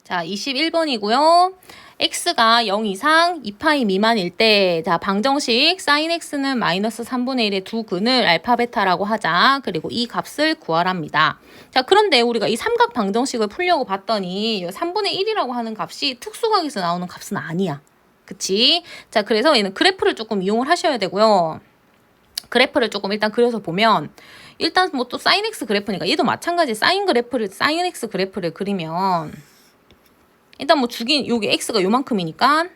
자, 21번이고요. x가 0 이상 2파이 미만일 때, 자, 방정식 sin x는 마이너스 3분의 1의 두 근을 알파 베타라고 하자. 그리고 이 값을 구하랍니다. 자, 그런데 우리가 이 삼각 방정식을 풀려고 봤더니 3분의 1이라고 하는 값이 특수각에서 나오는 값은 아니야. 그치? 자, 그래서 얘는 그래프를 조금 이용을 하셔야 되고요. 그래프를 조금 일단 그려서 보면, 일단 뭐 또 sin x 그래프니까 얘도 마찬가지 sin x 그래프를 그리면, 일단 뭐 여기 x가 요만큼이니까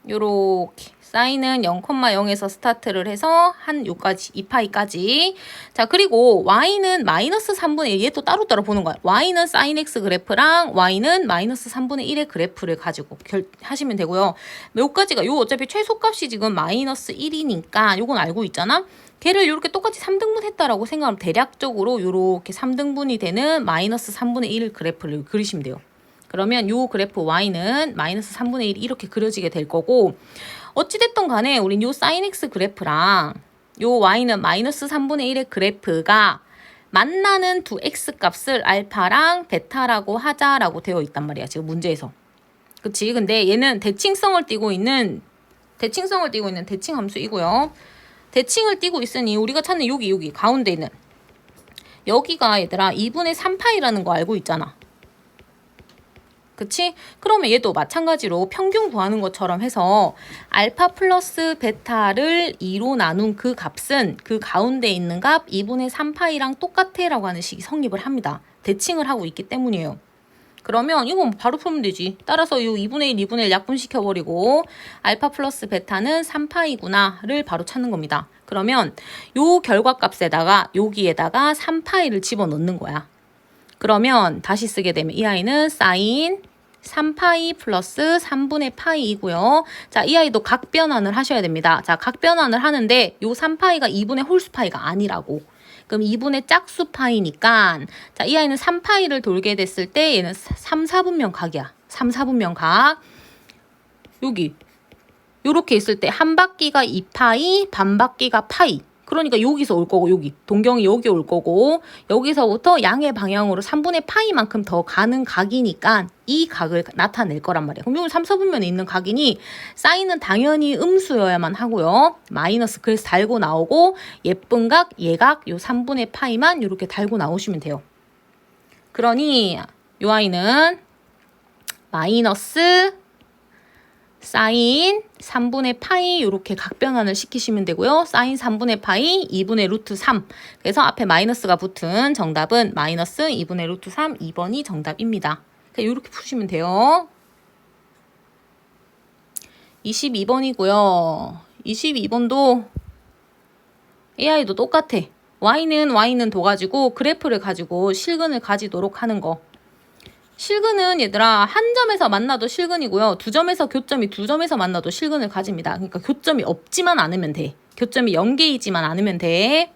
요렇게 사인은 0,0에서 스타트를 해서 한 요까지 2파이까지. 자, 그리고 y는 마이너스 3분의 1, 얘 또 따로따로 보는 거야. y는 sin x 그래프랑 y는 마이너스 3분의 1의 그래프를 가지고 하시면 되고요. 요까지가 요 어차피 최소값이 지금 마이너스 1이니까 요건 알고 있잖아. 걔를 이렇게 똑같이 3등분 했다라고 생각하면 대략적으로 요렇게 3등분이 되는 마이너스 3분의 1 그래프를 그리시면 돼요. 그러면 요 그래프 y는 마이너스 3분의 1이 이렇게 그려지게 될 거고, 어찌됐든 간에 우린 요 sin x 그래프랑 요 y는 마이너스 3분의 1의 그래프가 만나는 두 x 값을 알파랑 베타라고 하자라고 되어 있단 말이야, 지금 문제에서. 그치? 근데 얘는 대칭성을 띠고 있는 대칭 함수이고요. 대칭을 띠고 있으니 우리가 찾는 여기 가운데 있는 여기가 얘들아 2분의 3파이라는 거 알고 있잖아. 그치? 그러면 얘도 마찬가지로 평균 구하는 것처럼 해서 알파 플러스 베타를 2로 나눈 그 값은 그 가운데 있는 값 2분의 3파이랑 똑같아 라고 하는 식이 성립을 합니다. 대칭을 하고 있기 때문이에요. 그러면 이건 바로 풀면 되지. 따라서 이 2분의 1, 2분의 1 약분시켜버리고 알파 플러스 베타는 3파이구나를 바로 찾는 겁니다. 그러면 요 결과값에다가 여기에다가 3파이를 집어넣는 거야. 그러면 다시 쓰게 되면 이 아이는 sin 3파이 플러스 3분의 파이이고요. 자, 이 아이도 각변환을 하셔야 됩니다. 자, 각변환을 하는데 요 3파이가 2분의 홀수파이가 아니라고. 그럼 2분의 짝수파이니까 자, 이 아이는 3파이를 돌게 됐을 때 얘는 3, 4분면 각이야. 3, 4분면 각. 여기 요렇게 있을 때 한 바퀴가 2파이, 반 바퀴가 파이. 그러니까 여기서 올 거고 여기 동경이 여기 올 거고 여기서부터 양의 방향으로 3분의 파이만큼 더 가는 각이니까 이 각을 나타낼 거란 말이야. 그럼 여기 3, 4분면에 있는 각이니 사인은 당연히 음수여야만 하고요. 마이너스 그래서 달고 나오고 예쁜 각, 예각 요 3분의 파이만 이렇게 달고 나오시면 돼요. 그러니 요 아이는 마이너스 사인 3분의 파이 이렇게 각변환을 시키시면 되고요. 사인 3분의 파이 2분의 루트 3. 그래서 앞에 마이너스가 붙은 정답은 마이너스 2분의 루트 3 2번이 정답입니다. 이렇게 푸시면 돼요. 22번이고요. 22번도 AI도 똑같아. Y는 둬가지고 그래프를 가지고 실근을 가지도록 하는 거. 실근은 얘들아 한 점에서 만나도 실근이고요. 두 점에서 교점이 두 점에서 만나도 실근을 가집니다. 그러니까 교점이 없지만 않으면 돼. 교점이 0개이지만 않으면 돼.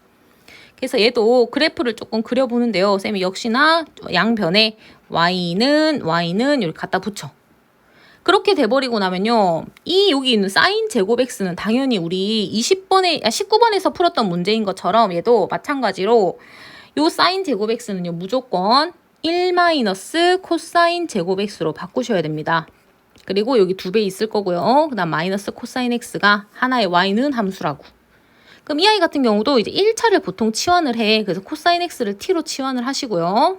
그래서 얘도 그래프를 조금 그려보는데요. 쌤이 역시나 양변에 y는 이렇게 갖다 붙여. 그렇게 돼버리고 나면요. 이 여기 있는 사인 제곱 x는 당연히 우리 19번에서 풀었던 문제인 것처럼 얘도 마찬가지로 요 사인 제곱 x는요. 무조건 1 마이너스 코사인 제곱 x로 바꾸셔야 됩니다. 그리고 여기 2배 있을 거고요. 그 다음 마이너스 코사인 x가 하나의 y는 함수라고. 그럼 이 아이 같은 경우도 이제 1차를 보통 치환을 해. 그래서 코사인 x를 t로 치환을 하시고요.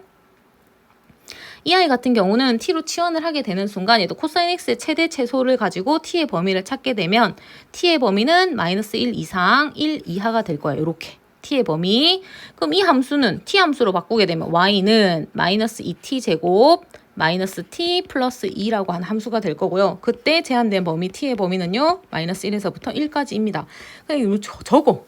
이 아이 같은 경우는 t로 치환을 하게 되는 순간 얘도 코사인 x의 최대 최소를 가지고 t의 범위를 찾게 되면 t의 범위는 마이너스 1 이상 1 이하가 될 거예요. 이렇게. t의 범위. 그럼 이 함수는 t 함수로 바꾸게 되면 y는 마이너스 2t 제곱 마이너스 t 플러스 2라고 하는 함수가 될 거고요. 그때 제한된 범위 t의 범위는요. 마이너스 1에서부터 1까지입니다. 그냥 이거 적어.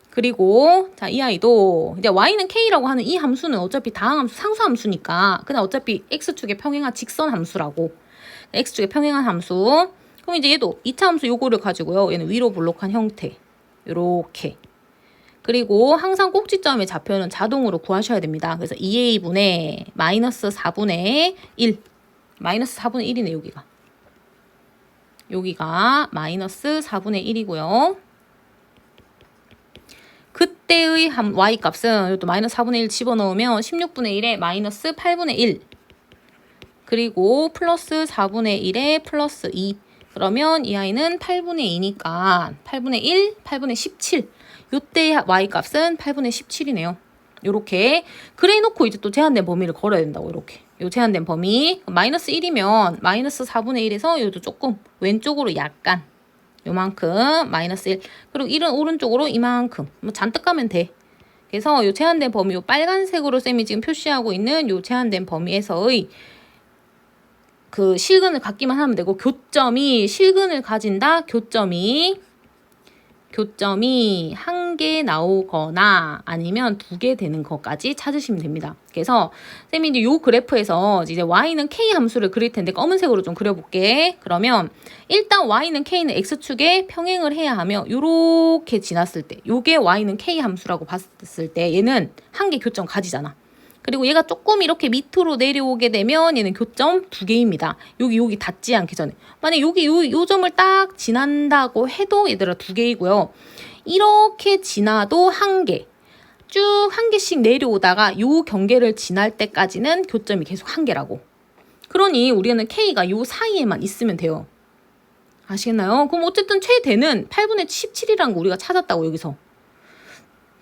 그리고 자, 이 아이도 이제 y는 k라고 하는 이 함수는 어차피 다항함수 상수함수니까 그냥 어차피 x축의 평행한 직선 함수라고. x축의 평행한 함수. 그럼 이제 얘도 2차 함수 요거를 가지고요. 얘는 위로 볼록한 형태. 요렇게. 그리고 항상 꼭지점의 좌표는 자동으로 구하셔야 됩니다. 그래서 2a분의 마이너스 4분의 1. 마이너스 4분의 1이네, 여기가. 여기가 마이너스 4분의 1이고요. 그때의 y값은 이것도 마이너스 4분의 1 집어넣으면 16분의 1에 마이너스 8분의 1 그리고 플러스 4분의 1에 플러스 2 그러면 이 아이는 8분의 2니까 8분의 1, 8분의 17 이때의 y값은 8분의 17이네요. 요렇게 그래 놓고 이제 또 제한된 범위를 걸어야 된다고. 이렇게 요 제한된 범위 마이너스 1이면 마이너스 4분의 1에서 요도 조금 왼쪽으로 약간 요만큼 마이너스 1 그리고 1은 오른쪽으로 이만큼 뭐 잔뜩 가면 돼. 그래서 요 제한된 범위 요 빨간색으로 쌤이 지금 표시하고 있는 요 제한된 범위에서의 그 실근을 갖기만 하면 되고 교점이 실근을 가진다. 교점이 한 개 나오거나 아니면 2개 되는 것까지 찾으시면 됩니다. 그래서 쌤이 이제 요 그래프에서 이제 y는 k 함수를 그릴 텐데 검은색으로 좀 그려볼게. 그러면 일단 y는 k는 x축에 평행을 해야 하며 요렇게 지났을 때 요게 y는 k 함수라고 봤을 때 얘는 한 개 교점 가지잖아. 그리고 얘가 조금 이렇게 밑으로 내려오게 되면 얘는 교점 2개입니다. 여기 닿지 않기 전에. 만약 여기 요 점을 딱 지난다고 해도 얘들아 2개이고요. 이렇게 지나도 1개. 쭉 1개씩 내려오다가 요 경계를 지날 때까지는 교점이 계속 1개라고. 그러니 우리는 K가 요 사이에만 있으면 돼요. 아시겠나요? 그럼 어쨌든 최대는 8분의 17이라는 거 우리가 찾았다고 여기서.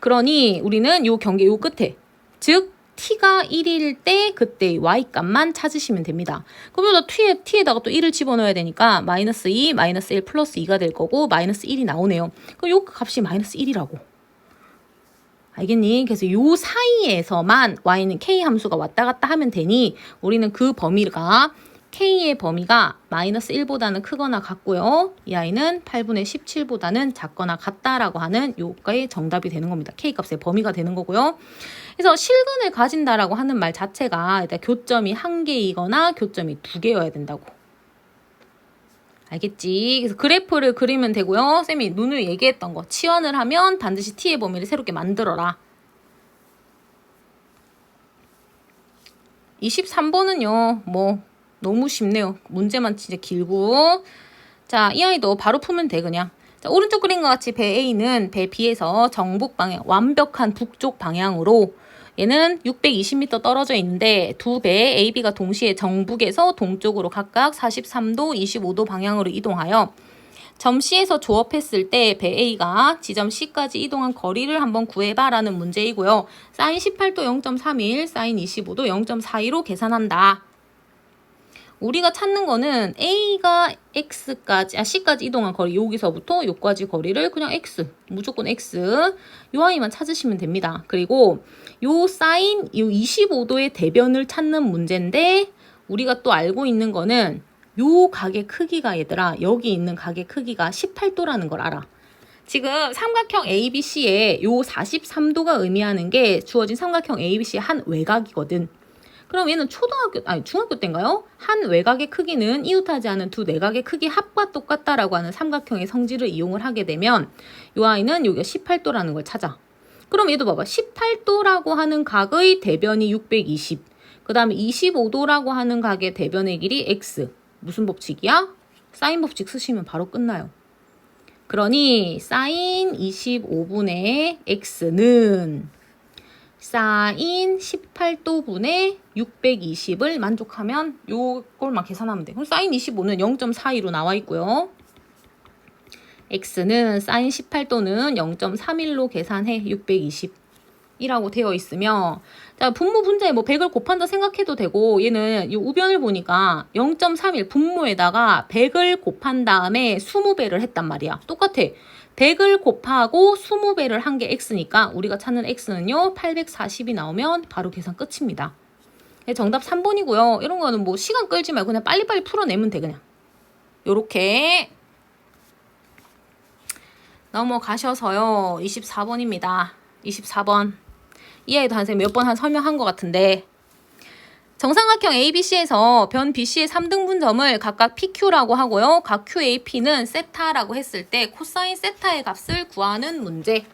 그러니 우리는 요 경계 요 끝에 즉 t가 1일 때 그때 y값만 찾으시면 됩니다. 그럼 여기다 t에다가 또 1을 집어넣어야 되니까 마이너스 2, 마이너스 1 플러스 2가 될 거고 마이너스 1이 나오네요. 그럼 요 값이 마이너스 1이라고. 알겠니? 그래서 요 사이에서만 y는 k 함수가 왔다 갔다 하면 되니 우리는 그 범위가 k의 범위가 마이너스 1보다는 크거나 같고요. 이 아이는 8분의 17보다는 작거나 같다라고 하는 요가의 정답이 되는 겁니다. k값의 범위가 되는 거고요. 그래서 실근을 가진다라고 하는 말 자체가 일단 교점이 1개이거나 교점이 2개여야 된다고. 알겠지? 그래서 그래프를 그리면 되고요. 쌤이 눈을 얘기했던 거. 치환을 하면 반드시 t의 범위를 새롭게 만들어라. 23번은요. 뭐 너무 쉽네요. 문제만 진짜 길고. 자, 이 아이도 바로 풀면 돼 그냥. 자, 오른쪽 그림과 같이 배 A는 배 B에서 정북 방향, 완벽한 북쪽 방향으로 얘는 620m 떨어져 있는데 두 배 A, B가 동시에 정북에서 동쪽으로 각각 43도, 25도 방향으로 이동하여 점 C에서 조업했을 때 배 A가 지점 C까지 이동한 거리를 한번 구해봐 라는 문제이고요. 사인 18도 0.31, 사인 25도 0.42로 계산한다. 우리가 찾는 거는 A가 C까지 이동한 거리 여기서부터 여기까지 거리를 그냥 X 무조건 X 요 아이만 찾으시면 됩니다. 그리고 요 사인 요 25도의 대변을 찾는 문제인데 우리가 또 알고 있는 거는 요 각의 크기가 얘들아 여기 있는 각의 크기가 18도라는 걸 알아. 지금 삼각형 ABC에 요 43도가 의미하는 게 주어진 삼각형 ABC의 한 외곽이거든. 그럼 얘는 중학교 때인가요? 한 외곽의 크기는 이웃하지 않은 두 내각의 크기 합과 똑같다라고 하는 삼각형의 성질을 이용을 하게 되면 이 아이는 여기가 18도라는 걸 찾아. 그럼 얘도 봐봐. 18도라고 하는 각의 대변이 620. 그 다음에 25도라고 하는 각의 대변의 길이 x. 무슨 법칙이야? 사인 법칙 쓰시면 바로 끝나요. 그러니 사인 25분의 x는 사인 18도분의 620을 만족하면 요걸만 계산하면 돼. 그럼 사인 25는 0.42로 나와 있고요. x는 사인 18도는 0.31로 계산해 620이라고 되어 있으며 자, 분모 분자에 뭐 100을 곱한다 생각해도 되고 얘는 이 우변을 보니까 0.31 분모에다가 100을 곱한 다음에 20배를 했단 말이야. 똑같아. 100을 곱하고 20배를 한 게 x니까 우리가 찾는 x는요 840이 나오면 바로 계산 끝입니다. 정답 3번이고요. 이런 거는 뭐 시간 끌지 말고 그냥 빨리빨리 풀어내면 돼 그냥. 요렇게 넘어가셔서요. 24번입니다. 24번. 이 아이도 한 몇 번 설명한 것 같은데 정삼각형 ABC에서 변 BC의 3등분점을 각각 PQ라고 하고요. 각 QAP는 세타라고 했을 때 코사인 세타의 값을 구하는 문제.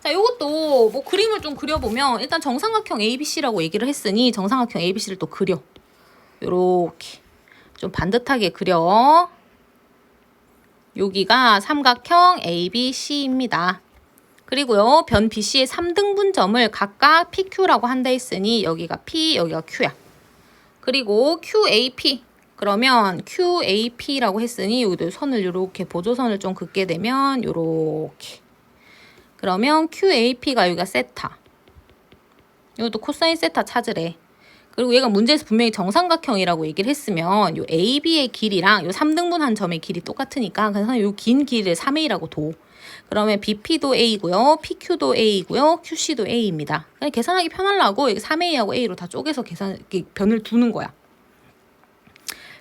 자, 요것도 뭐 그림을 좀 그려보면 일단 정삼각형 ABC라고 얘기를 했으니 정삼각형 ABC를 또 그려. 요렇게 좀 반듯하게 그려. 여기가 삼각형 ABC입니다. 그리고요, 변 BC의 3등분점을 각각 PQ라고 한다 했으니 여기가 P, 여기가 Q야. 그리고 QAP. 그러면 QAP라고 했으니 여기도 선을 이렇게 보조선을 좀 긋게 되면 요렇게. 그러면 QAP가 여기가 세타. 이것도 코사인 세타 찾으래. 그리고 얘가 문제에서 분명히 정삼각형이라고 얘기를 했으면 요 AB의 길이랑 요 3등분한 점의 길이 똑같으니까 그래서 요 긴 길이를 3A라고 둬. 그러면 BP도 A고요. PQ도 A고요. QC도 A입니다. 그냥 계산하기 편하려고 3A하고 A로 다 쪼개서 변을 두는 거야.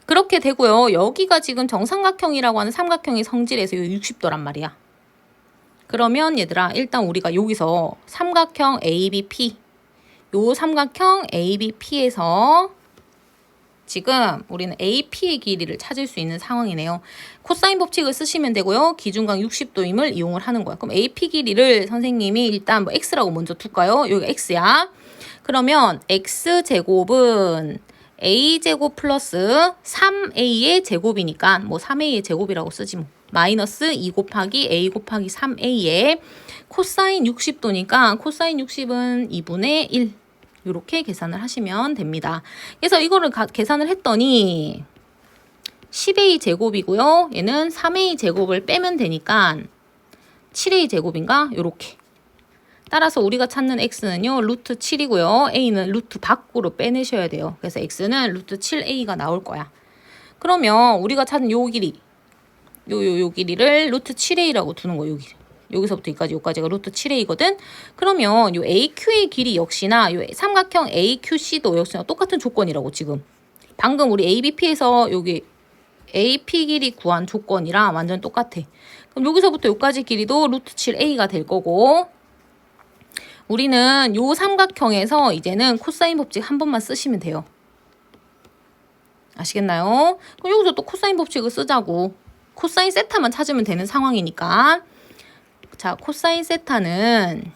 그렇게 되고요. 여기가 지금 정삼각형이라고 하는 삼각형의 성질에서 60도란 말이야. 그러면 얘들아, 일단 우리가 여기서 삼각형 ABP, 요 삼각형 ABP에서 지금 우리는 AP의 길이를 찾을 수 있는 상황이네요. 코사인 법칙을 쓰시면 되고요. 기준각 60도임을 이용을 하는 거야. 그럼 AP 길이를 선생님이 일단 뭐 X라고 먼저 둘까요? 여기가 X야. 그러면 X제곱은 A제곱 플러스 3A의 제곱이니까 뭐 3A의 제곱이라고 쓰지 뭐. 마이너스 2 곱하기 A 곱하기 3A의 코사인 60도니까 코사인 60은 2분의 1. 이렇게 계산을 하시면 됩니다. 그래서 이거를 계산을 했더니 10A 제곱이고요. 얘는 3A 제곱을 빼면 되니까 7A 제곱인가? 요렇게. 따라서 우리가 찾는 x는요. 루트 7이고요. a는 루트 밖으로 빼내셔야 돼요. 그래서 x는 루트 7a가 나올 거야. 그러면 우리가 찾는 요 길이 요 길이를 루트 7a라고 두는 거예요. 요 길이. 여기서부터 여기까지가 루트 7a거든. 그러면 요 AQ의 길이 역시나 요 삼각형 AQC도 역시나 똑같은 조건이라고 지금. 방금 우리 ABP에서 여기 AP 길이 구한 조건이랑 완전 똑같아. 그럼 여기서부터 여기까지 길이도 루트 7a가 될 거고 우리는 요 삼각형에서 이제는 코사인 법칙 한 번만 쓰시면 돼요. 아시겠나요? 그럼 여기서 또 코사인 법칙을 쓰자고. 코사인 세타만 찾으면 되는 상황이니까. 자, 코사인 세타는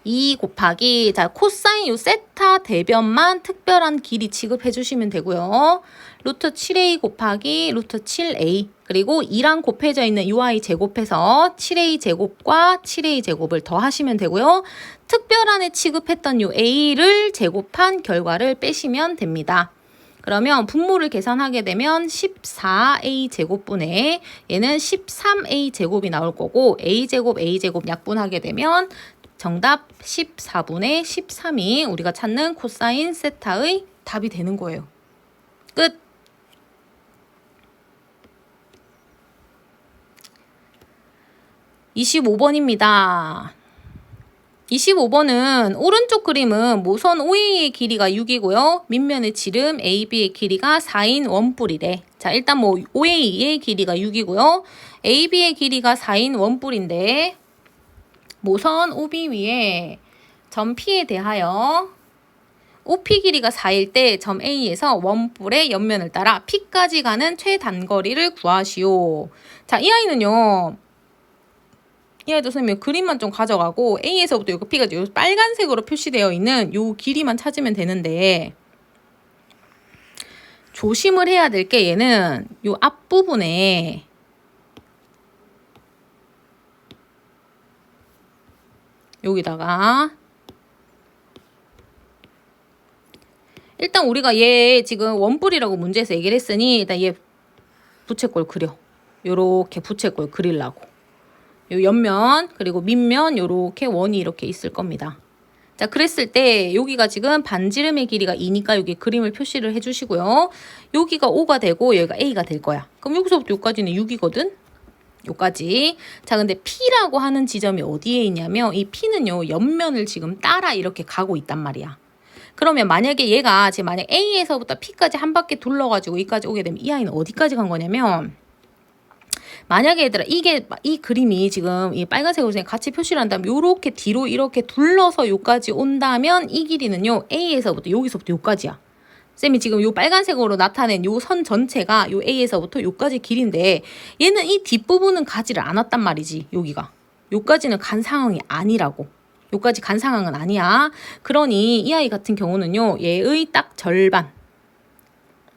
2 곱하기 자 코사인 요 세타 대변만 특별한 길이 지급해 주시면 되고요. 루트 7a 곱하기 루트 7a 그리고 2랑 곱해져 있는 UI 제곱해서 7a 제곱과 7a 제곱을 더하시면 되고요. 특별한에 취급했던 요 a를 제곱한 결과를 빼시면 됩니다. 그러면 분모를 계산하게 되면 14a 제곱분에 얘는 13a 제곱이 나올 거고 a제곱 a제곱 약분하게 되면 정답 14분의 13이 우리가 찾는 코사인 세타의 답이 되는 거예요. 끝! 25번입니다. 25번은 오른쪽 그림은 모선 OA의 길이가 6이고요. 밑면의 지름 AB의 길이가 4인 원뿔이래. 자, 일단 뭐 OA의 길이가 6이고요. AB의 길이가 4인 원뿔인데 모선 OB 위에 점 P에 대하여 OP 길이가 4일 때 점 A에서 원뿔의 옆면을 따라 P까지 가는 최단거리를 구하시오. 자, 이 아이는요. 이 아이도 선생님 그림만 좀 가져가고 A에서부터 여기 P가 빨간색으로 표시되어 있는 요 길이만 찾으면 되는데 조심을 해야 될 게 얘는 요 앞부분에 여기다가 일단 우리가 얘 지금 원뿔이라고 문제에서 얘기를 했으니 일단 얘 부채꼴 그려. 요렇게 부채꼴 그리려고. 요 옆면 그리고 밑면 요렇게 원이 이렇게 있을 겁니다. 자, 그랬을 때 여기가 지금 반지름의 길이가 2니까 여기 그림을 표시를 해주시고요. 여기가 5가 되고 여기가 A가 될 거야. 그럼 여기서부터 여기까지는 6이거든. 요까지. 자, 근데 P라고 하는 지점이 어디에 있냐면 이 P는요 옆면을 지금 따라 이렇게 가고 있단 말이야. 그러면 만약에 얘가 지금 만약 A에서부터 P까지 한 바퀴 둘러가지고 여기까지 오게 되면 이 아이는 어디까지 간 거냐면 만약에 얘들아 이 그림이 지금 이 빨간색으로 같이 표시를 한다면 요렇게 뒤로 이렇게 둘러서 요까지 온다면 이 길이는요 A에서부터 여기서부터 요까지야. 쌤이 지금 요 빨간색으로 나타낸 요 선 전체가 요 A에서부터 요까지 길인데 얘는 이 뒷부분은 가지를 않았단 말이지. 여기가 요까지는 간 상황이 아니라고. 요까지 간 상황은 아니야. 그러니 이 아이 같은 경우는요 얘의 딱 절반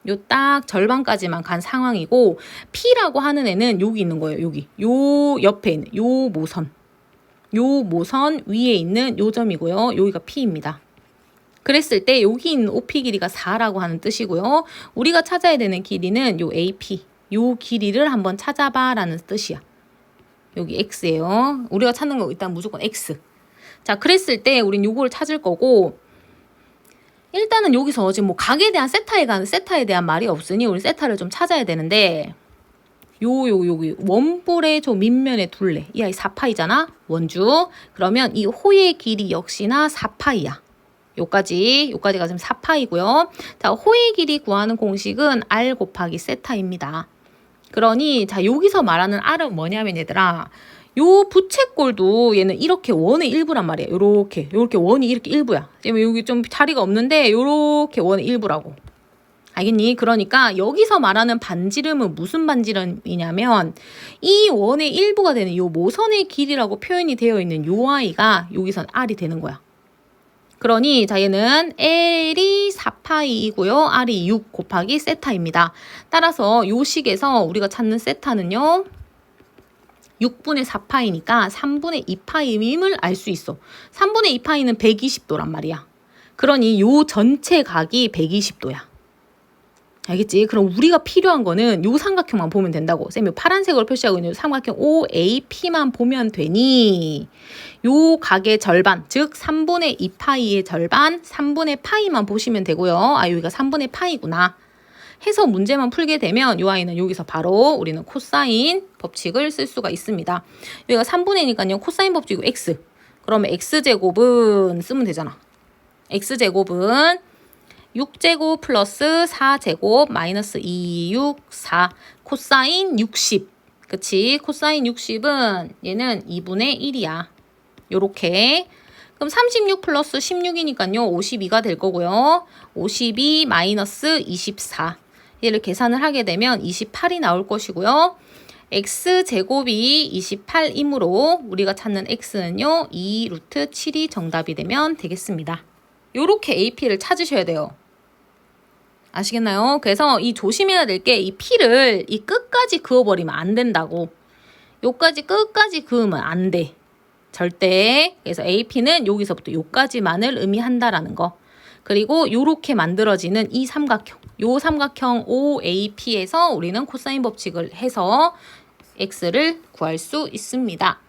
요 딱 절반까지만 간 상황이고 P라고 하는 애는 여기 있는 거예요. 여기 요 옆에 있는 요 모선 요 모선 위에 있는 요 점이고요. 여기가 P입니다. 그랬을 때 여기 있는 OP 길이가 4라고 하는 뜻이고요. 우리가 찾아야 되는 길이는 요 AP, 요 길이를 한번 찾아봐 라는 뜻이야. 여기 X예요. 우리가 찾는 거 일단 무조건 X. 자, 그랬을 때 우린 요거를 찾을 거고, 일단은 여기서 지금 뭐 각에 대한 세타에 대한 말이 없으니 우리 세타를 좀 찾아야 되는데, 여기 원볼의 저 밑면의 둘레, 이 아이 4파이잖아 원주. 그러면 이 호의 길이 역시나 4파이야. 요까지가 지금 4파이고요. 자, 호의 길이 구하는 공식은 R 곱하기 세타입니다. 그러니 자, 여기서 말하는 R은 뭐냐면 얘들아, 요 부채꼴도 얘는 이렇게 원의 일부란 말이야. 요렇게 원이 이렇게 일부야. 여기 좀 자리가 없는데 요렇게 원의 일부라고. 알겠니? 그러니까 여기서 말하는 반지름은 무슨 반지름이냐면 이 원의 일부가 되는 요 모선의 길이라고 표현이 되어 있는 요 아이가 여기선 R이 되는 거야. 그러니 자, 얘는 L이 4파이이고요. R이 6 곱하기 세타입니다. 따라서 요 식에서 우리가 찾는 세타는요, 6분의 4파이니까 3분의 2파임을 알 수 있어. 3분의 2파이는 120도란 말이야. 그러니 요 전체 각이 120도야. 알겠지? 그럼 우리가 필요한 거는 요 삼각형만 보면 된다고. 쌤이 파란색으로 표시하고 있는 삼각형 OAP만 보면 되니 요 각의 절반, 즉 3분의 2파이의 절반, 3분의 파이만 보시면 되고요. 아, 여기가 3분의 파이구나 해서 문제만 풀게 되면 요 아이는 여기서 바로 우리는 코사인 법칙을 쓸 수가 있습니다. 여기가 3분의니까요. 코사인 법칙이고 X. 그러면 X제곱은 쓰면 되잖아. X제곱은 6제곱 플러스 4제곱 마이너스 2, 6, 4 코사인 60. 그치? 코사인 60은 얘는 2분의 1이야. 요렇게. 그럼 36 플러스 16이니까요. 52가 될 거고요. 52 마이너스 24. 얘를 계산을 하게 되면 28이 나올 것이고요. X제곱이 28이므로 우리가 찾는 X는요. 2 루트 7이 정답이 되면 되겠습니다. 요렇게 AP를 찾으셔야 돼요. 아시겠나요? 그래서 이 조심해야 될 게 이 P를 이 끝까지 그어버리면 안 된다고. 요까지 끝까지 그으면 안 돼. 절대. 그래서 AP는 여기서부터 요까지만을 의미한다라는 거. 그리고 요렇게 만들어지는 이 삼각형. 요 삼각형 OAP에서 우리는 코사인 법칙을 해서 X를 구할 수 있습니다.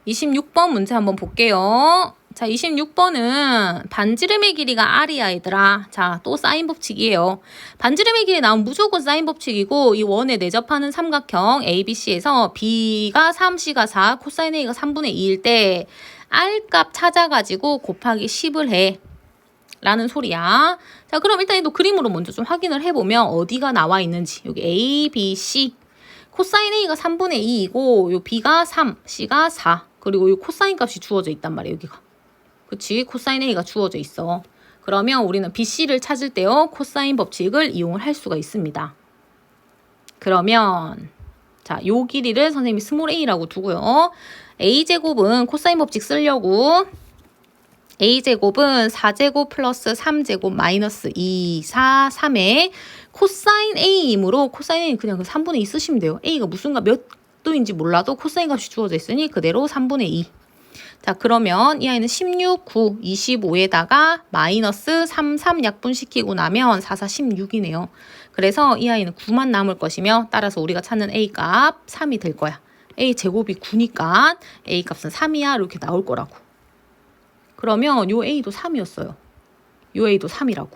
26번 문제 한번 볼게요. 자, 26번은 반지름의 길이가 R이야, 얘들아. 자, 또 사인 법칙이에요. 반지름의 길이 나오면 무조건 사인 법칙이고, 이 원에 내접하는 삼각형 ABC에서 B가 3, C가 4, 코사인 A가 3분의 2일 때 R 값 찾아가지고 곱하기 10을 해. 라는 소리야. 자, 그럼 일단 또 그림으로 먼저 좀 확인을 해보면 어디가 나와 있는지. 여기 A, B, C. 코사인 A가 3분의 2이고, 요 B가 3, C가 4. 그리고 요 코사인 값이 주어져 있단 말이에요, 여기가. 그치? 코사인 A가 주어져 있어. 그러면 우리는 BC를 찾을 때요, 코사인 법칙을 이용을 할 수가 있습니다. 그러면, 자, 요 길이를 선생님이 스몰 a라고 두고요. A제곱은 코사인 법칙 쓰려고, A제곱은 4제곱 플러스 3제곱 마이너스 2, 4, 3에 코사인 A이므로 코사인 A는 그냥 3분의 2 쓰시면 돼요. A가 무슨가 몇 도인지 몰라도 코사인 값이 주어져 있으니 그대로 3분의 2. 자, 그러면 이 아이는 16, 9, 25에다가 마이너스 3, 3 약분시키고 나면 4, 4, 16이네요. 그래서 이 아이는 9만 남을 것이며 따라서 우리가 찾는 A 값 3이 될 거야. A 제곱이 9니까 A 값은 3이야 이렇게 나올 거라고. 그러면 요 A도 3이었어요. 요 A도 3이라고.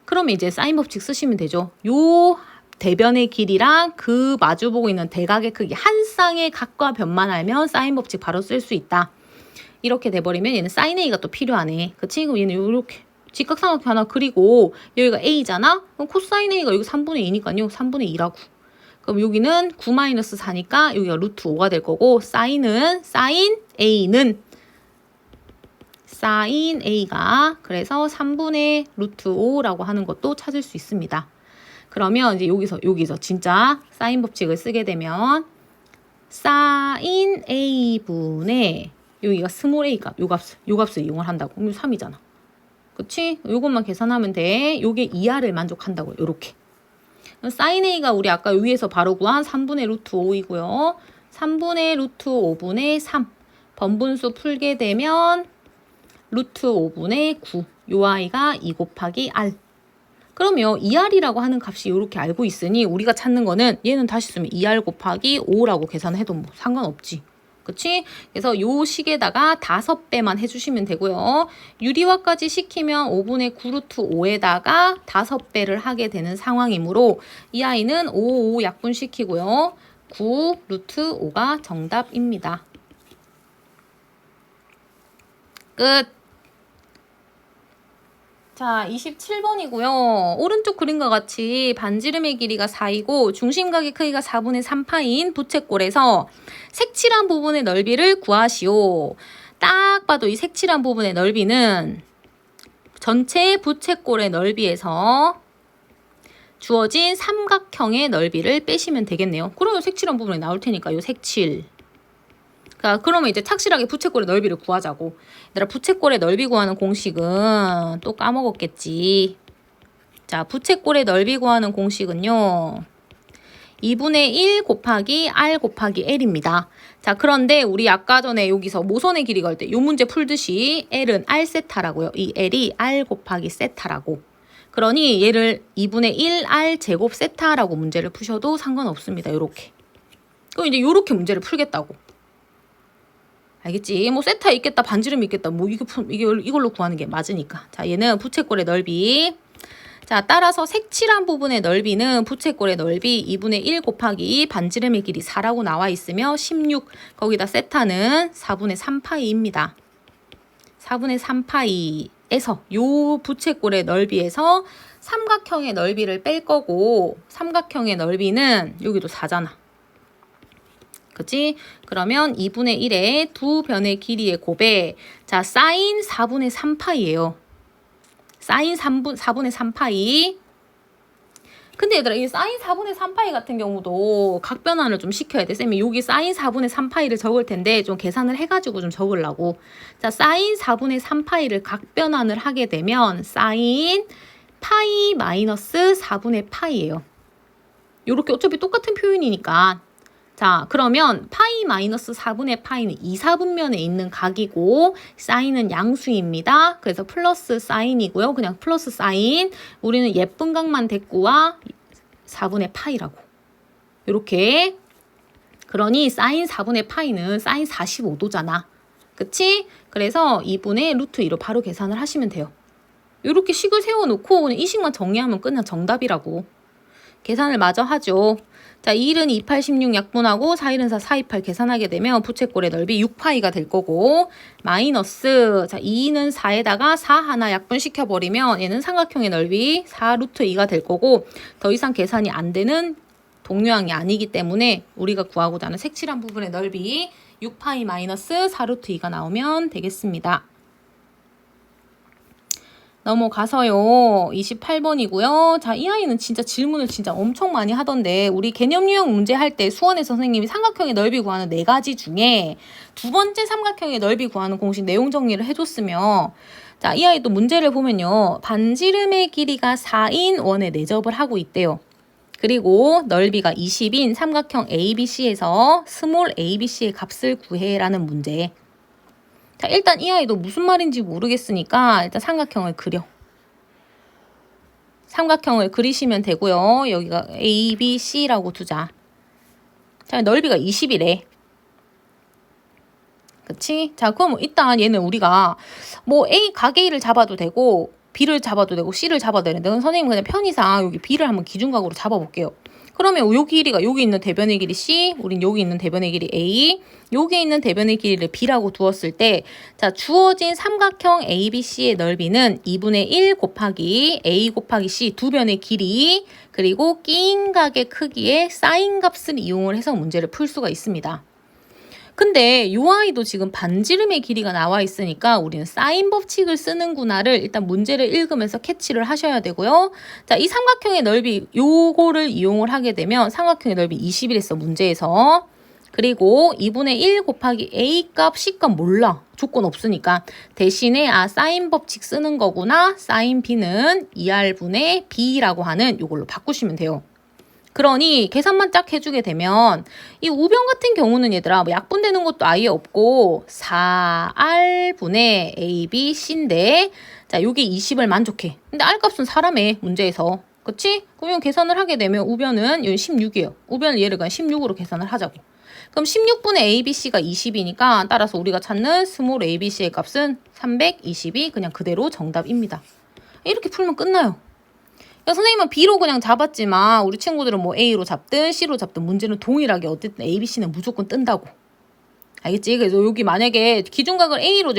그러면 이제 사인 법칙 쓰시면 되죠. 요 대변의 길이랑 그 마주보고 있는 대각의 크기 한 쌍의 각과 변만 알면 사인 법칙 바로 쓸 수 있다. 이렇게 돼버리면 얘는 사인 A가 또 필요하네. 그치? 그럼 얘는 이렇게 직각삼각형 하나 그리고 여기가 A잖아? 그럼 코사인 A가 여기 3분의 2니까요. 3분의 2라고. 그럼 여기는 9-4니까 여기가 루트 5가 될 거고 사인 A가 그래서 3분의 루트 5라고 하는 것도 찾을 수 있습니다. 그러면 이제 여기서 진짜 사인 법칙을 쓰게 되면 사인 A분의 여기가 스몰 A 값, 요 값을 이용을 한다고. 그럼 3이잖아. 그치? 요것만 계산하면 돼. 요게 2R을 만족한다고요. 요렇게. 사인 A가 우리 아까 위에서 바로 구한 3분의 루트 5이고요. 3분의 루트 5분의 3. 번분수 풀게 되면 루트 5분의 9. 요 아이가 2 곱하기 r. 그러면 2r이라고 하는 값이 이렇게 알고 있으니 우리가 찾는 거는 얘는 다시 쓰면 2r 곱하기 5라고 계산해도 뭐 상관없지. 그치? 그래서 요 식에다가 5배만 해주시면 되고요. 유리화까지 시키면 5분의 9 루트 5에다가 5배를 하게 되는 상황이므로 이 아이는 5 약분시키고요. 9 루트 5가 정답입니다. 끝. 자, 27번이고요. 오른쪽 그림과 같이 반지름의 길이가 4이고 중심각의 크기가 4분의 3파인 부채꼴에서 색칠한 부분의 넓이를 구하시오. 딱 봐도 이 색칠한 부분의 넓이는 전체 부채꼴의 넓이에서 주어진 삼각형의 넓이를 빼시면 되겠네요. 그러면 색칠한 부분이 나올 테니까 요 색칠. 그러면 이제 착실하게 부채꼴의 넓이를 구하자고. 얘들아, 부채꼴의 넓이 구하는 공식은 또 까먹었겠지. 자, 부채꼴의 넓이 구하는 공식은요. 2분의 1 곱하기 r 곱하기 l입니다. 자, 그런데 우리 아까 전에 여기서 모선의 길이 갈 때 요 문제 풀듯이 l은 r 세타라고요. 이 l이 r 곱하기 세타라고. 그러니 얘를 2분의 1r 제곱 세타라고 문제를 푸셔도 상관없습니다. 요렇게. 그럼 이제 요렇게 문제를 풀겠다고. 알겠지? 뭐 세타 있겠다, 반지름이 있겠다. 뭐 이걸로 구하는 게 맞으니까. 자, 얘는 부채꼴의 넓이. 자, 따라서 색칠한 부분의 넓이는 부채꼴의 넓이 2분의 1 곱하기 반지름의 길이 4라고 나와 있으며 16. 거기다 세타는 4분의 3파이입니다. 4분의 3파이에서 요 부채꼴의 넓이에서 삼각형의 넓이를 뺄 거고 삼각형의 넓이는 여기도 4잖아. 그치? 그러면 2분의 1의 두 변의 길이의 곱에 자, 사인 4분의 3파이예요. 사인 4분의 3파이. 근데 얘들아, 이 사인 4분의 3파이 같은 경우도 각변환을 좀 시켜야 돼. 쌤이 여기 사인 4분의 3파이를 적을 텐데 좀 계산을 해가지고 좀 적으려고. 자, 사인 4분의 3파이를 각변환을 하게 되면 사인 파이 마이너스 4분의 파이예요. 요렇게 어차피 똑같은 표현이니까. 자, 그러면 파이 마이너스 4분의 파이는 2, 4분면에 있는 각이고 사인은 양수입니다. 그래서 플러스 사인이고요. 그냥 플러스 사인. 우리는 예쁜 각만 대꾸와 4분의 파이라고. 이렇게. 그러니 사인 4분의 파이는 사인 45도잖아. 그치? 그래서 2분의 루트 2로 바로 계산을 하시면 돼요. 이렇게 식을 세워놓고 그냥 이 식만 정리하면 그냥 정답이라고. 계산을 마저 하죠. 자, 1은 2, 8, 16 약분하고 4, 1은 4, 4, 2, 8 계산하게 되면 부채꼴의 넓이 6파이가 될 거고 마이너스 자 2는 4에다가 4 하나 약분시켜버리면 얘는 삼각형의 넓이 4 루트 2가 될 거고 더 이상 계산이 안 되는 동류항이 아니기 때문에 우리가 구하고자 하는 색칠한 부분의 넓이 6파이 마이너스 4 루트 2가 나오면 되겠습니다. 넘어가서요. 28번이고요. 자, 이 아이는 진짜 질문을 진짜 엄청 많이 하던데 우리 개념 유형 문제 할 때 수원에서 선생님이 삼각형의 넓이 구하는 4가지 중에 두 번째 삼각형의 넓이 구하는 공식 내용 정리를 해줬으며 자, 이 아이도 문제를 보면요. 반지름의 길이가 4인 원에 내접을 하고 있대요. 그리고 넓이가 20인 삼각형 ABC에서 스몰 ABC의 값을 구해라는 문제. 자, 일단 이 아이도 무슨 말인지 모르겠으니까 일단 삼각형을 그려. 삼각형을 그리시면 되고요. 여기가 A, B, C라고 두자. 자, 넓이가 20이래. 그치? 자, 그럼 일단 얘는 우리가 뭐 A, 각 A를 잡아도 되고 B를 잡아도 되고 C를 잡아도 되는데 선생님은 그냥 편의상 여기 B를 한번 기준각으로 잡아볼게요. 그러면 요 길이가 여기 있는 대변의 길이 C, 우린 여기 있는 대변의 길이 A, 여기 있는 대변의 길이를 B라고 두었을 때 자, 주어진 삼각형 ABC의 넓이는 2분의 1 곱하기 A 곱하기 C 두 변의 길이 그리고 끼인 각의 크기의 사인 값을 이용을 해서 문제를 풀 수가 있습니다. 근데 요 아이도 지금 반지름의 길이가 나와 있으니까 우리는 사인 법칙을 쓰는구나를 일단 문제를 읽으면서 캐치를 하셔야 되고요. 자, 이 삼각형의 넓이 요거를 이용을 하게 되면 삼각형의 넓이 20이랬어 문제에서. 그리고 2분의 1 곱하기 A 값, C 값 몰라. 조건 없으니까. 대신에 사인 법칙 쓰는 거구나. 사인 B는 2R분의 B라고 하는 요걸로 바꾸시면 돼요. 그러니 계산만 짝 해주게 되면 이 우변 같은 경우는 얘들아 뭐 약분되는 것도 아예 없고 4R분의 ABC인데 자 여기 20을 만족해. 근데 R값은 사람의 문제에서 그치? 그럼 계산을 하게 되면 우변은 여기 16이에요. 우변을 얘를 그냥 16으로 계산을 하자고. 그럼 16분의 ABC가 20이니까 따라서 우리가 찾는 스몰 ABC의 값은 320이 그냥 그대로 정답입니다. 이렇게 풀면 끝나요. 선생님은 B로 그냥 잡았지만 우리 친구들은 뭐 A로 잡든 C로 잡든 문제는 동일하게 어쨌든 A, B, C는 무조건 뜬다고. 알겠지? 그래서 여기 만약에 기준각을 A로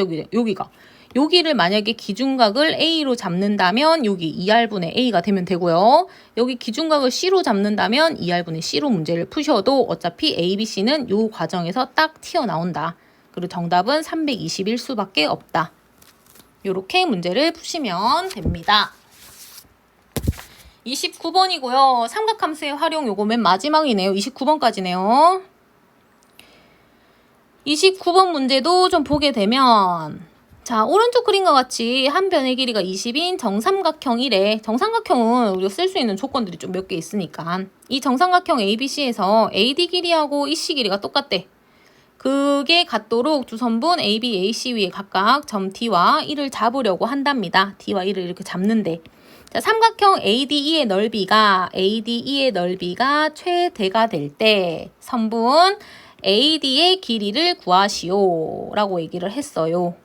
여기를 만약에 기준각을 A로 잡는다면 여기 2R분의 A가 되면 되고요. 여기 기준각을 C로 잡는다면 2R분의 C로 문제를 푸셔도 어차피 A, B, C는 이 과정에서 딱 튀어나온다. 그리고 정답은 321 수밖에 없다. 이렇게 문제를 푸시면 됩니다. 29번이고요. 삼각함수의 활용 요거 맨 마지막이네요. 29번까지네요. 29번 문제도 좀 보게 되면 자 오른쪽 그림과 같이 한 변의 길이가 20인 정삼각형이래. 정삼각형은 우리가 쓸 수 있는 조건들이 좀 몇 개 있으니까 이 정삼각형 ABC에서 AD 길이하고 EC 길이가 똑같대. 그게 같도록 두 선분 AB, AC 위에 각각 점 D와 E를 잡으려고 한답니다. D와 E를 이렇게 잡는데 자, 삼각형 ADE의 넓이가 최대가 될 때 선분 AD의 길이를 구하시오 라고 얘기를 했어요.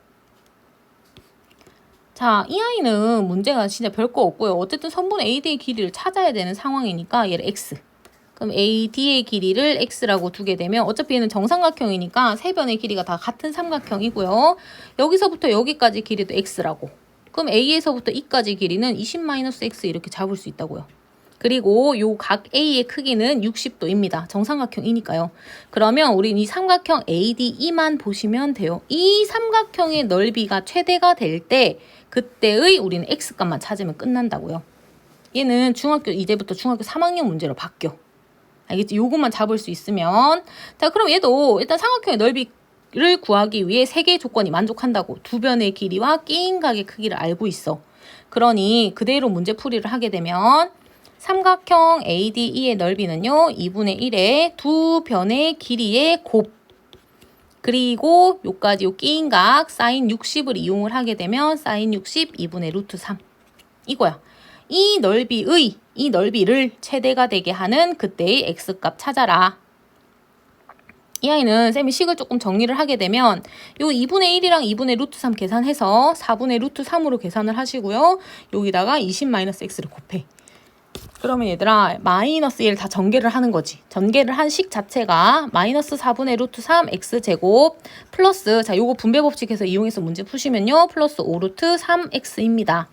자, 이 아이는 문제가 진짜 별거 없고요. 어쨌든 선분 AD의 길이를 찾아야 되는 상황이니까 얘를 X. 그럼 AD의 길이를 X라고 두게 되면 어차피 얘는 정삼각형이니까 세 변의 길이가 다 같은 삼각형이고요. 여기서부터 여기까지 길이도 X라고. 그럼 A에서부터 E까지 길이는 20-X 이렇게 잡을 수 있다고요. 그리고 요 각 A의 크기는 60도입니다. 정삼각형이니까요. 그러면 우린 이 삼각형 ADE만 보시면 돼요. 이 삼각형의 넓이가 최대가 될 때 그때의 우리는 X값만 찾으면 끝난다고요. 얘는 이제부터 중학교 3학년 문제로 바뀌어. 알겠지? 요것만 잡을 수 있으면 자 그럼 얘도 일단 삼각형의 넓이를 구하기 위해 세 개의 조건이 만족한다고. 두 변의 길이와 끼인 각의 크기를 알고 있어. 그러니 그대로 문제풀이를 하게 되면 삼각형 ADE의 넓이는요 2분의 1의 두 변의 길이의 곱 그리고 요까지 요 끼인 각 사인 60을 이용을 하게 되면 사인 60 2분의 루트 3 이거야. 이 넓이를 최대가 되게 하는 그때의 X값 찾아라. 이 아이는 쌤이 식을 조금 정리를 하게 되면 요 2분의 1이랑 2분의 루트 3 계산해서 4분의 루트 3으로 계산을 하시고요. 여기다가 20-X를 곱해. 그러면 얘들아 마이너스 1을 다 전개를 하는 거지. 전개를 한 식 자체가 마이너스 4분의 루트 3 X제곱 플러스 자 요거 분배 법칙에서 이용해서 문제 푸시면요. 플러스 5 루트 3X입니다.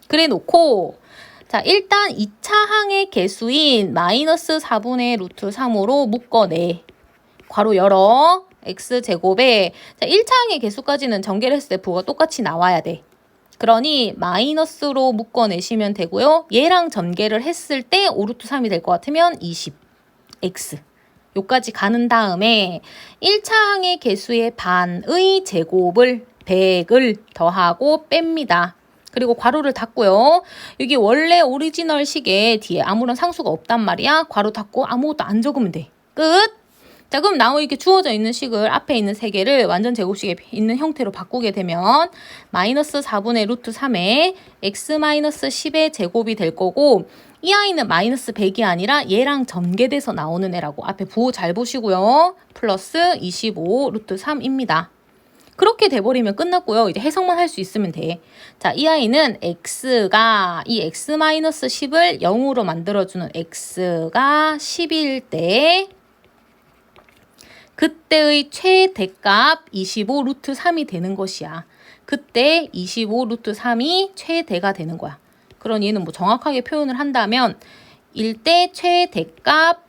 그래 놓고 자 일단 2차 항의 개수인 마이너스 4분의 루트 3으로 묶어내. 괄호 열어. X제곱에 자 1차 항의 개수까지는 전개를 했을 때 부호가 똑같이 나와야 돼. 그러니 마이너스로 묶어내시면 되고요. 얘랑 전개를 했을 때 5루트 3이 될 것 같으면 20. X. 요까지 가는 다음에 1차 항의 개수의 반의 제곱을 100을 더하고 뺍니다. 그리고 괄호를 닫고요. 여기 원래 오리지널 식에 뒤에 아무런 상수가 없단 말이야. 괄호 닫고 아무것도 안 적으면 돼. 끝! 자 그럼 나무 이렇게 주어져 있는 식을 앞에 있는 세 개를 완전 제곱식에 있는 형태로 바꾸게 되면 마이너스 4분의 루트 3에 x 마이너스 10의 제곱이 될 거고 이 아이는 마이너스 100이 아니라 얘랑 전개돼서 나오는 애라고 앞에 부호 잘 보시고요. 플러스 25 루트 3입니다. 그렇게 돼버리면 끝났고요. 이제 해석만 할 수 있으면 돼. 자, 이 아이는 x가 이 x 마이너스 10을 0으로 만들어주는 x가 10일 때 그때의 최대값 25 루트 3이 되는 것이야. 그때 25 루트 3이 최대가 되는 거야. 그런 얘는 뭐 정확하게 표현을 한다면 1대 최대값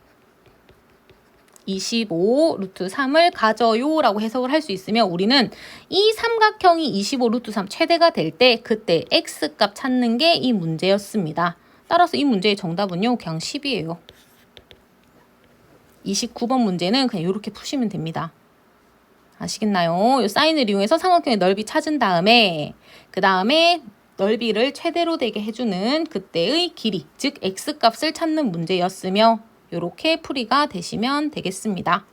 25 루트 3을 가져요 라고 해석을 할 수 있으면 우리는 이 삼각형이 25 루트 3 최대가 될 때 그때 x값 찾는 게 이 문제였습니다. 따라서 이 문제의 정답은요 그냥 10이에요. 29번 문제는 그냥 이렇게 푸시면 됩니다. 아시겠나요? 이 사인을 이용해서 삼각형의 넓이 찾은 다음에 그 다음에 넓이를 최대로 되게 해주는 그때의 길이 즉 x값을 찾는 문제였으며 요렇게 풀이가 되시면 되겠습니다.